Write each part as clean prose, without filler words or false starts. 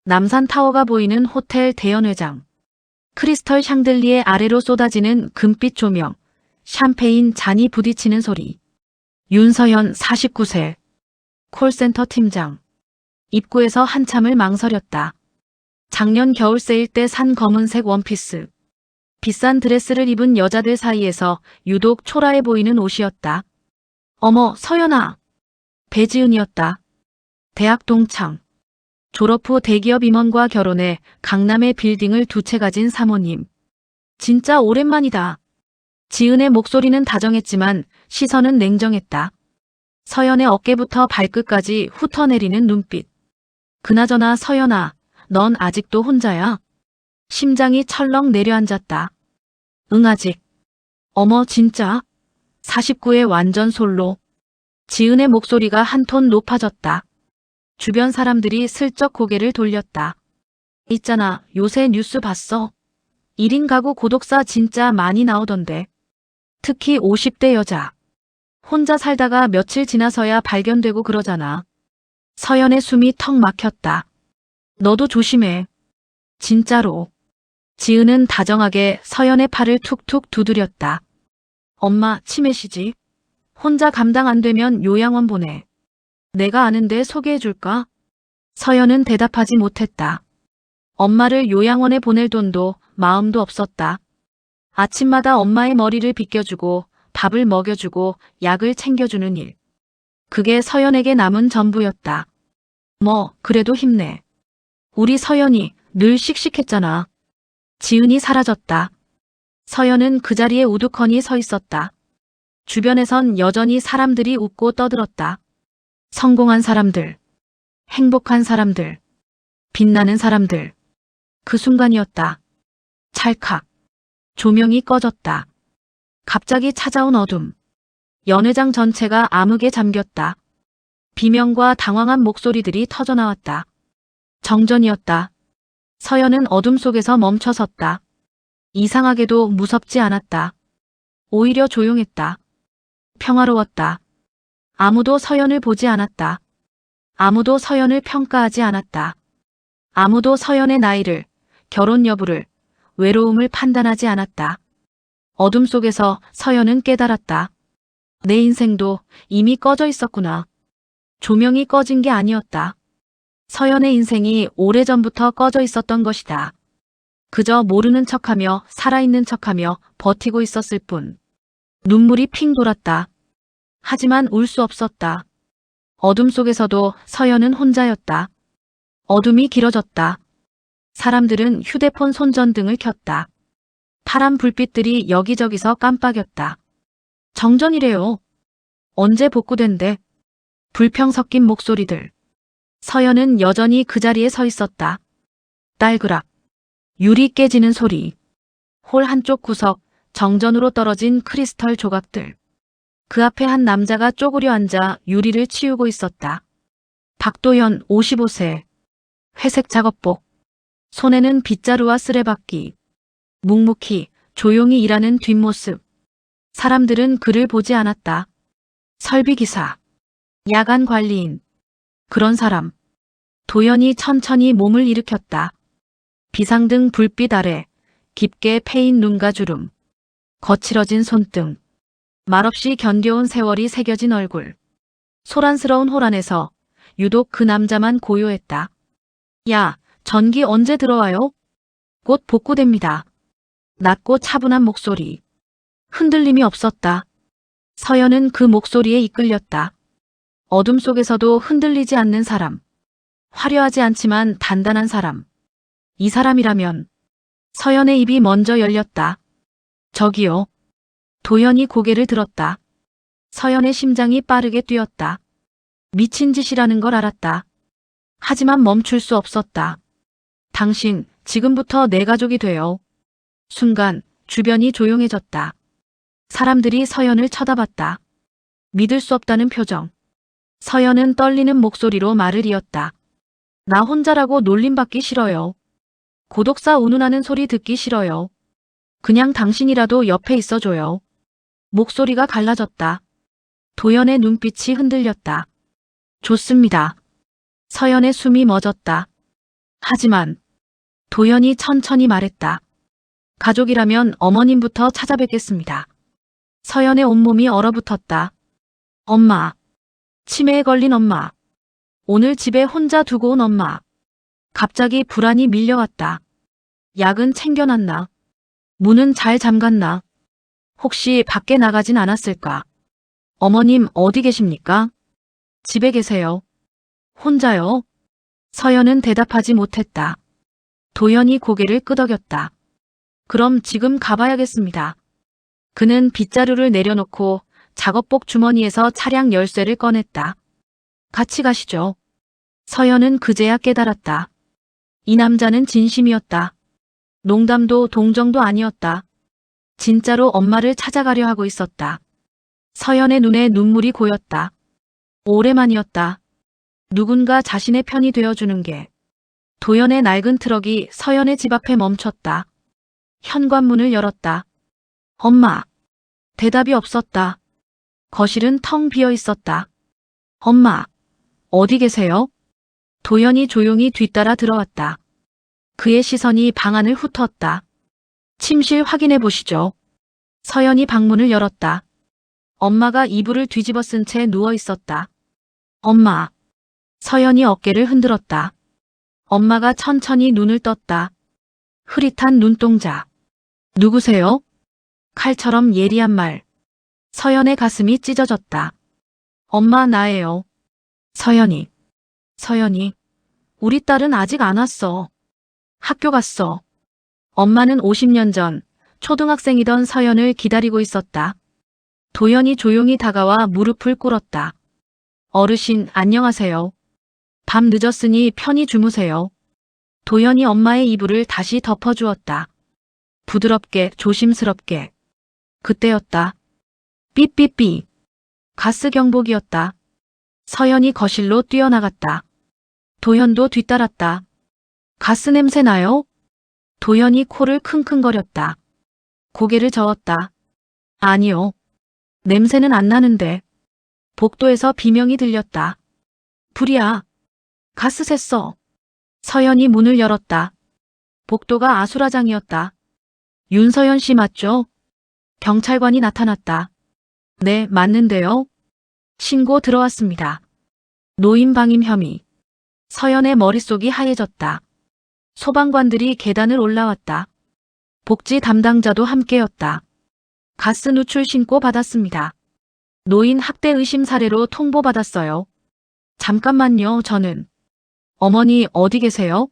남산타워가 보이는 호텔 대연회장. 크리스털 샹들리에 아래로 쏟아지는 금빛 조명. 샴페인 잔이 부딪히는 소리. 윤서현 49세. 콜센터 팀장. 입구에서 한참을 망설였다. 작년 겨울 세일 때 산 검은색 원피스. 비싼 드레스를 입은 여자들 사이에서 유독 초라해 보이는 옷이었다. 어머, 서연아. 배지은이었다. 대학 동창. 졸업 후 대기업 임원과 결혼해 강남의 빌딩을 2채 가진 사모님. 진짜 오랜만이다. 지은의 목소리는 다정했지만 시선은 냉정했다. 서연의 어깨부터 발끝까지 훑어내리는 눈빛. 그나저나 서연아, 넌 아직도 혼자야? 심장이 철렁 내려앉았다. 응, 아직. 어머, 진짜? 49에 완전 솔로. 지은의 목소리가 한 톤 높아졌다. 주변 사람들이 슬쩍 고개를 돌렸다. 있잖아, 요새 뉴스 봤어? 1인 가구 고독사 진짜 많이 나오던데. 특히 50대 여자. 혼자 살다가 며칠 지나서야 발견되고 그러잖아. 서연의 숨이 턱 막혔다. 너도 조심해. 진짜로. 지은은 다정하게 서연의 팔을 툭툭 두드렸다. 엄마, 치매시지? 혼자 감당 안 되면 요양원 보내. 내가 아는데 소개해줄까? 서연은 대답하지 못했다. 엄마를 요양원에 보낼 돈도 마음도 없었다. 아침마다 엄마의 머리를 빗겨주고 밥을 먹여주고 약을 챙겨주는 일. 그게 서연에게 남은 전부였다. 뭐, 그래도 힘내. 우리 서연이 늘 씩씩했잖아. 지은이 사라졌다. 서연은 그 자리에 우두커니 서 있었다. 주변에선 여전히 사람들이 웃고 떠들었다. 성공한 사람들, 행복한 사람들, 빛나는 사람들. 그 순간이었다. 찰칵. 조명이 꺼졌다. 갑자기 찾아온 어둠. 연회장 전체가 암흑에 잠겼다. 비명과 당황한 목소리들이 터져나왔다. 정전이었다. 서연은 어둠 속에서 멈춰섰다. 이상하게도 무섭지 않았다. 오히려 조용했다. 평화로웠다. 아무도 서연을 보지 않았다. 아무도 서연을 평가하지 않았다. 아무도 서연의 나이를, 결혼 여부를, 외로움을 판단하지 않았다. 어둠 속에서 서연은 깨달았다. 내 인생도 이미 꺼져 있었구나. 조명이 꺼진 게 아니었다. 서연의 인생이 오래전부터 꺼져 있었던 것이다. 그저 모르는 척하며 살아있는 척하며 버티고 있었을 뿐. 눈물이 핑 돌았다. 하지만 울 수 없었다. 어둠 속에서도 서연은 혼자였다. 어둠이 길어졌다. 사람들은 휴대폰 손전등을 켰다. 파란 불빛들이 여기저기서 깜빡였다. 정전이래요. 언제 복구된대? 불평 섞인 목소리들. 서연은 여전히 그 자리에 서 있었다. 딸그락. 유리 깨지는 소리. 홀 한쪽 구석, 정전으로 떨어진 크리스털 조각들. 그 앞에 한 남자가 쪼그려 앉아 유리를 치우고 있었다. 박도현 55세. 회색 작업복. 손에는 빗자루와 쓰레받기. 묵묵히 조용히 일하는 뒷모습. 사람들은 그를 보지 않았다. 설비기사. 야간 관리인. 그런 사람. 도연이 천천히 몸을 일으켰다. 비상등 불빛 아래 깊게 패인 눈과 주름. 거칠어진 손등. 말없이 견뎌온 세월이 새겨진 얼굴. 소란스러운 홀 안에서 유독 그 남자만 고요했다. 야, 전기 언제 들어와요? 곧 복구됩니다. 낮고 차분한 목소리. 흔들림이 없었다. 서연은 그 목소리에 이끌렸다. 어둠 속에서도 흔들리지 않는 사람. 화려하지 않지만 단단한 사람. 이 사람이라면. 서연의 입이 먼저 열렸다. 저기요. 도연이 고개를 들었다. 서연의 심장이 빠르게 뛰었다. 미친 짓이라는 걸 알았다. 하지만 멈출 수 없었다. 당신, 지금부터 내 가족이 돼요. 순간 주변이 조용해졌다. 사람들이 서연을 쳐다봤다. 믿을 수 없다는 표정. 서연은 떨리는 목소리로 말을 이었다. 나 혼자라고 놀림받기 싫어요. 고독사 운운하는 소리 듣기 싫어요. 그냥 당신이라도 옆에 있어줘요. 목소리가 갈라졌다. 도연의 눈빛이 흔들렸다. 좋습니다. 서연의 숨이 멎었다. 하지만 도연이 천천히 말했다. 가족이라면 어머님부터 찾아뵙겠습니다. 서연의 온몸이 얼어붙었다. 엄마. 치매에 걸린 엄마. 오늘 집에 혼자 두고 온 엄마. 갑자기 불안이 밀려왔다. 약은 챙겨놨나? 문은 잘 잠갔나? 혹시 밖에 나가진 않았을까? 어머님 어디 계십니까? 집에 계세요. 혼자요? 서연은 대답하지 못했다. 도연이 고개를 끄덕였다. 그럼 지금 가봐야겠습니다. 그는 빗자루를 내려놓고 작업복 주머니에서 차량 열쇠를 꺼냈다. 같이 가시죠. 서연은 그제야 깨달았다. 이 남자는 진심이었다. 농담도 동정도 아니었다. 진짜로 엄마를 찾아가려 하고 있었다. 서연의 눈에 눈물이 고였다. 오랜만이었다. 누군가 자신의 편이 되어주는 게. 도연의 낡은 트럭이 서연의 집 앞에 멈췄다. 현관문을 열었다. 엄마. 대답이 없었다. 거실은 텅 비어 있었다. 엄마. 어디 계세요? 도연이 조용히 뒤따라 들어왔다. 그의 시선이 방 안을 훑었다. 침실 확인해 보시죠. 서연이 방문을 열었다. 엄마가 이불을 뒤집어 쓴 채 누워 있었다. 엄마. 서연이 어깨를 흔들었다. 엄마가 천천히 눈을 떴다. 흐릿한 눈동자. 누구세요? 칼처럼 예리한 말. 서연의 가슴이 찢어졌다. 엄마 나예요. 서연이. 서연이. 우리 딸은 아직 안 왔어. 학교 갔어. 엄마는 50년 전 초등학생이던 서연을 기다리고 있었다. 도연이 조용히 다가와 무릎을 꿇었다. 어르신 안녕하세요. 밤 늦었으니 편히 주무세요. 도연이 엄마의 이불을 다시 덮어주었다. 부드럽게 조심스럽게. 그때였다. 삐삐삐. 가스 경보기였다. 서연이 거실로 뛰어나갔다. 도연도 뒤따랐다. 가스 냄새 나요? 도연이 코를 킁킁거렸다. 고개를 저었다. 아니요. 냄새는 안 나는데. 복도에서 비명이 들렸다. 불이야. 가스 샜어. 서연이 문을 열었다. 복도가 아수라장이었다. 윤서연 씨 맞죠? 경찰관이 나타났다. 네, 맞는데요. 신고 들어왔습니다. 노인방임 혐의. 서연의 머릿속이 하얘졌다. 소방관들이 계단을 올라왔다. 복지 담당자도 함께였다. 가스 누출 신고 받았습니다. 노인 학대 의심 사례로 통보받았어요. 잠깐만요, 저는. 어머니 어디 계세요?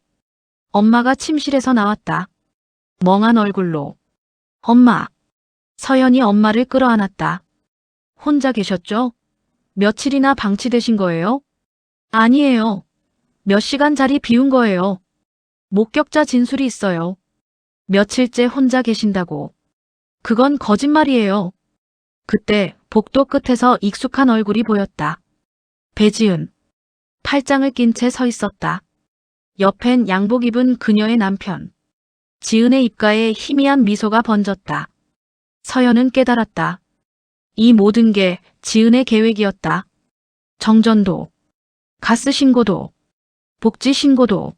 엄마가 침실에서 나왔다. 멍한 얼굴로. 엄마. 서연이 엄마를 끌어안았다. 혼자 계셨죠? 며칠이나 방치되신 거예요? 아니에요. 몇 시간 자리 비운 거예요. 목격자 진술이 있어요. 며칠째 혼자 계신다고. 그건 거짓말이에요. 그때 복도 끝에서 익숙한 얼굴이 보였다. 배지은. 팔짱을 낀 채 서 있었다. 옆엔 양복 입은 그녀의 남편. 지은의 입가에 희미한 미소가 번졌다. 서연은 깨달았다. 이 모든 게 지은의 계획이었다. 정전도, 가스 신고도, 복지 신고도,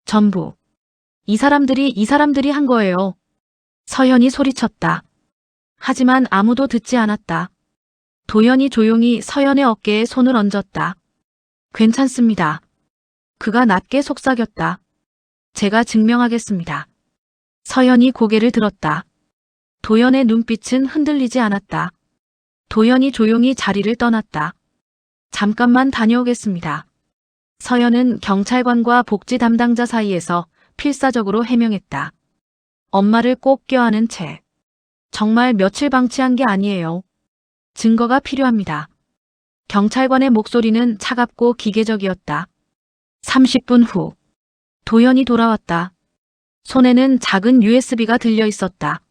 전부. 이 사람들이 한 거예요. 서연이 소리쳤다. 하지만 아무도 듣지 않았다. 도연이 조용히 서연의 어깨에 손을 얹었다. 괜찮습니다. 그가 낮게 속삭였다. 제가 증명하겠습니다. 서연이 고개를 들었다. 도연의 눈빛은 흔들리지 않았다. 도연이 조용히 자리를 떠났다. 잠깐만 다녀오겠습니다. 서연은 경찰관과 복지 담당자 사이에서 필사적으로 해명했다. 엄마를 꼭 껴안은 채. 정말 며칠 방치한 게 아니에요. 증거가 필요합니다. 경찰관의 목소리는 차갑고 기계적이었다. 30분 후. 도연이 돌아왔다. 손에는 작은 USB가 들려 있었다.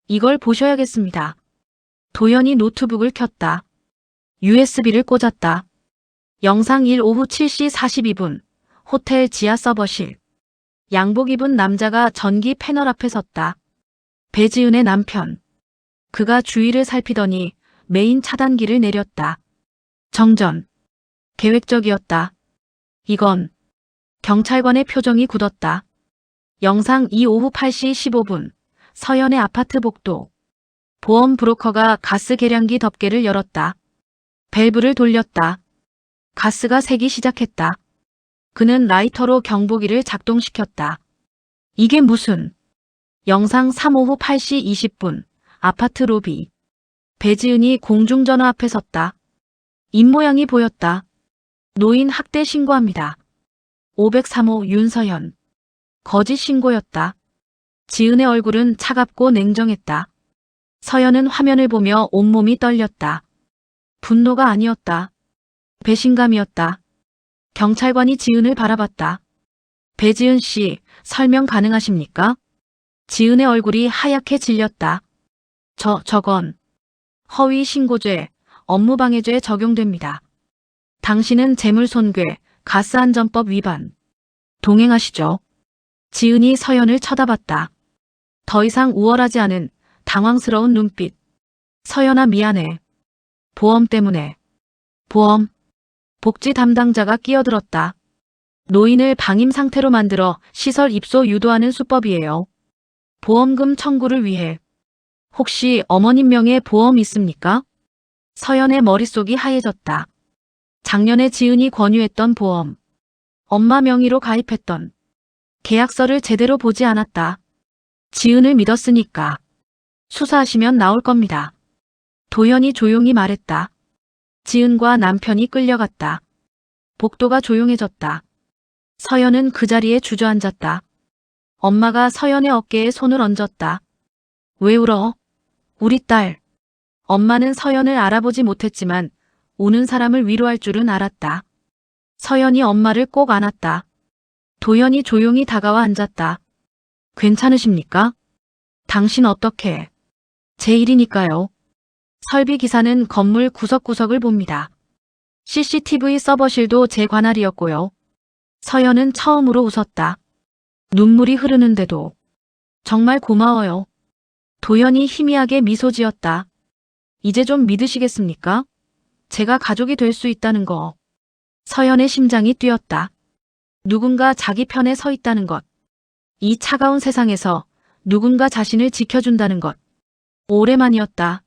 이걸 보셔야겠습니다. 도연이 노트북을 켰다. USB를 꽂았다. 영상 1 오후 7시 42분. 호텔 지하 서버실. 양복 입은 남자가 전기 패널 앞에 섰다. 배지은의 남편. 그가 주위를 살피더니 메인 차단기를 내렸다. 정전. 계획적이었다. 이건 경찰관의 표정이 굳었다. 영상 2 오후 8시 15분. 서연의 아파트 복도. 보험 브로커가 가스 계량기 덮개를 열었다. 밸브를 돌렸다. 가스가 새기 시작했다. 그는 라이터로 경보기를 작동시켰다. 이게 무슨? 영상 3 오후 8시 20분. 아파트 로비. 배지은이 공중전화 앞에 섰다. 입모양이 보였다. 노인 학대 신고합니다. 503호 윤서연. 거짓 신고였다. 지은의 얼굴은 차갑고 냉정했다. 서연은 화면을 보며 온몸이 떨렸다. 분노가 아니었다. 배신감이었다. 경찰관이 지은을 바라봤다. 배지은 씨, 설명 가능하십니까? 지은의 얼굴이 하얗게 질렸다. 저건 허위 신고죄, 업무방해죄에 적용됩니다. 당신은 재물손괴, 가스안전법 위반. 동행하시죠. 지은이 서연을 쳐다봤다. 더 이상 우월하지 않은 당황스러운 눈빛. 서연아 미안해. 보험 때문에. 보험. 복지 담당자가 끼어들었다. 노인을 방임 상태로 만들어 시설 입소 유도하는 수법이에요. 보험금 청구를 위해. 혹시 어머님 명의 보험 있습니까? 서연의 머릿속이 하얘졌다. 작년에 지은이 권유했던 보험. 엄마 명의로 가입했던. 계약서를 제대로 보지 않았다. 지은을 믿었으니까. 수사하시면 나올 겁니다. 도연이 조용히 말했다. 지은과 남편이 끌려갔다. 복도가 조용해졌다. 서연은 그 자리에 주저앉았다. 엄마가 서연의 어깨에 손을 얹었다. 왜 울어? 우리 딸. 엄마는 서연을 알아보지 못했지만 우는 사람을 위로할 줄은 알았다. 서연이 엄마를 꼭 안았다. 도연이 조용히 다가와 앉았다. 괜찮으십니까? 당신 어떻게? 제 일이니까요. 설비 기사는 건물 구석구석을 봅니다. CCTV 서버실도 제 관할이었고요. 서연은 처음으로 웃었다. 눈물이 흐르는데도. 정말 고마워요. 도연이 희미하게 미소 지었다. 이제 좀 믿으시겠습니까? 제가 가족이 될 수 있다는 거. 서연의 심장이 뛰었다. 누군가 자기 편에 서 있다는 것. 이 차가운 세상에서 누군가 자신을 지켜준다는 것. 오래만이었다.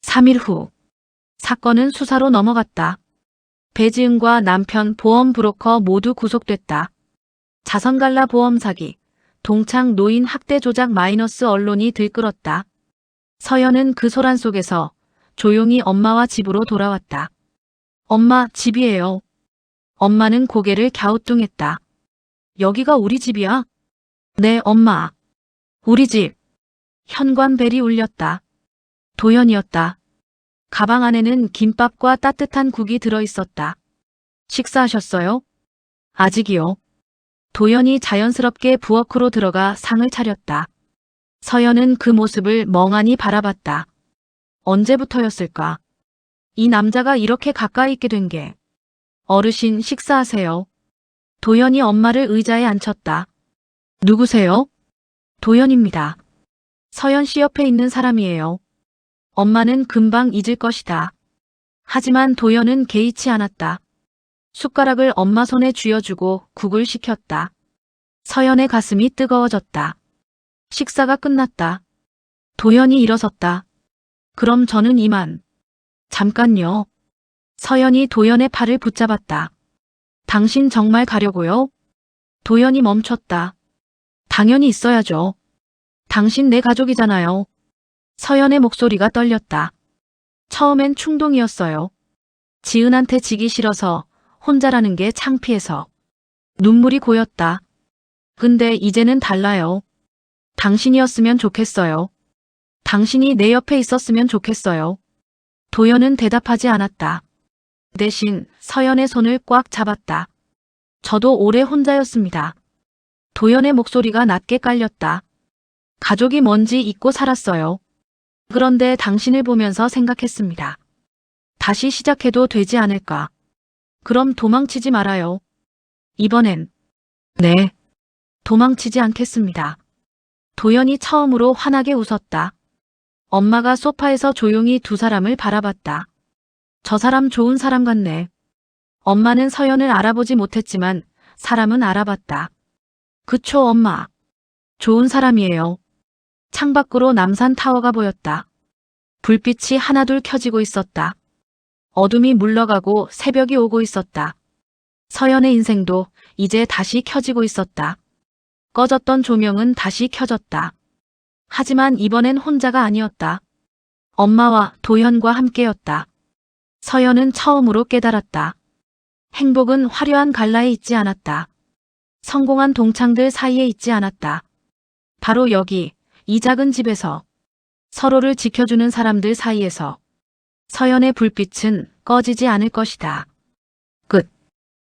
3일 후. 사건은 수사로 넘어갔다. 배지은과 남편 보험 브로커 모두 구속됐다. 자선갈라 보험 사기, 동창 노인 학대 조작 마이너스 언론이 들끓었다. 서연은 그 소란 속에서 조용히 엄마와 집으로 돌아왔다. 엄마, 집이에요. 엄마는 고개를 갸우뚱했다. 여기가 우리 집이야? 네, 엄마. 우리 집. 현관벨이 울렸다. 도연이었다. 가방 안에는 김밥과 따뜻한 국이 들어있었다. 식사하셨어요? 아직이요. 도연이 자연스럽게 부엌으로 들어가 상을 차렸다. 서연은 그 모습을 멍하니 바라봤다. 언제부터였을까? 이 남자가 이렇게 가까이 있게 된 게. 어르신 식사하세요. 도연이 엄마를 의자에 앉혔다. 누구세요? 도연입니다. 서연 씨 옆에 있는 사람이에요. 엄마는 금방 잊을 것이다. 하지만 도연은 개의치 않았다. 숟가락을 엄마 손에 쥐어주고 국을 식혔다. 서연의 가슴이 뜨거워졌다. 식사가 끝났다. 도연이 일어섰다. 그럼 저는 이만. 잠깐요. 서연이 도연의 팔을 붙잡았다. 당신 정말 가려고요? 도연이 멈췄다. 당연히 있어야죠. 당신 내 가족이잖아요. 서연의 목소리가 떨렸다. 처음엔 충동이었어요. 지은한테 지기 싫어서, 혼자라는 게 창피해서. 눈물이 고였다. 근데 이제는 달라요. 당신이었으면 좋겠어요. 당신이 내 옆에 있었으면 좋겠어요. 도연은 대답하지 않았다. 대신 서연의 손을 꽉 잡았다. 저도 오래 혼자였습니다. 도연의 목소리가 낮게 깔렸다. 가족이 뭔지 잊고 살았어요. 그런데 당신을 보면서 생각했습니다. 다시 시작해도 되지 않을까. 그럼 도망치지 말아요. 이번엔. 네. 도망치지 않겠습니다. 도연이 처음으로 환하게 웃었다. 엄마가 소파에서 조용히 두 사람을 바라봤다. 저 사람 좋은 사람 같네. 엄마는 서연을 알아보지 못했지만 사람은 알아봤다. 그쵸, 엄마. 좋은 사람이에요. 창밖으로 남산 타워가 보였다. 불빛이 하나둘 켜지고 있었다. 어둠이 물러가고 새벽이 오고 있었다. 서연의 인생도 이제 다시 켜지고 있었다. 꺼졌던 조명은 다시 켜졌다. 하지만 이번엔 혼자가 아니었다. 엄마와 도현과 함께였다. 서연은 처음으로 깨달았다. 행복은 화려한 갈라에 있지 않았다. 성공한 동창들 사이에 있지 않았다. 바로 여기, 이 작은 집에서, 서로를 지켜주는 사람들 사이에서. 서연의 불빛은 꺼지지 않을 것이다.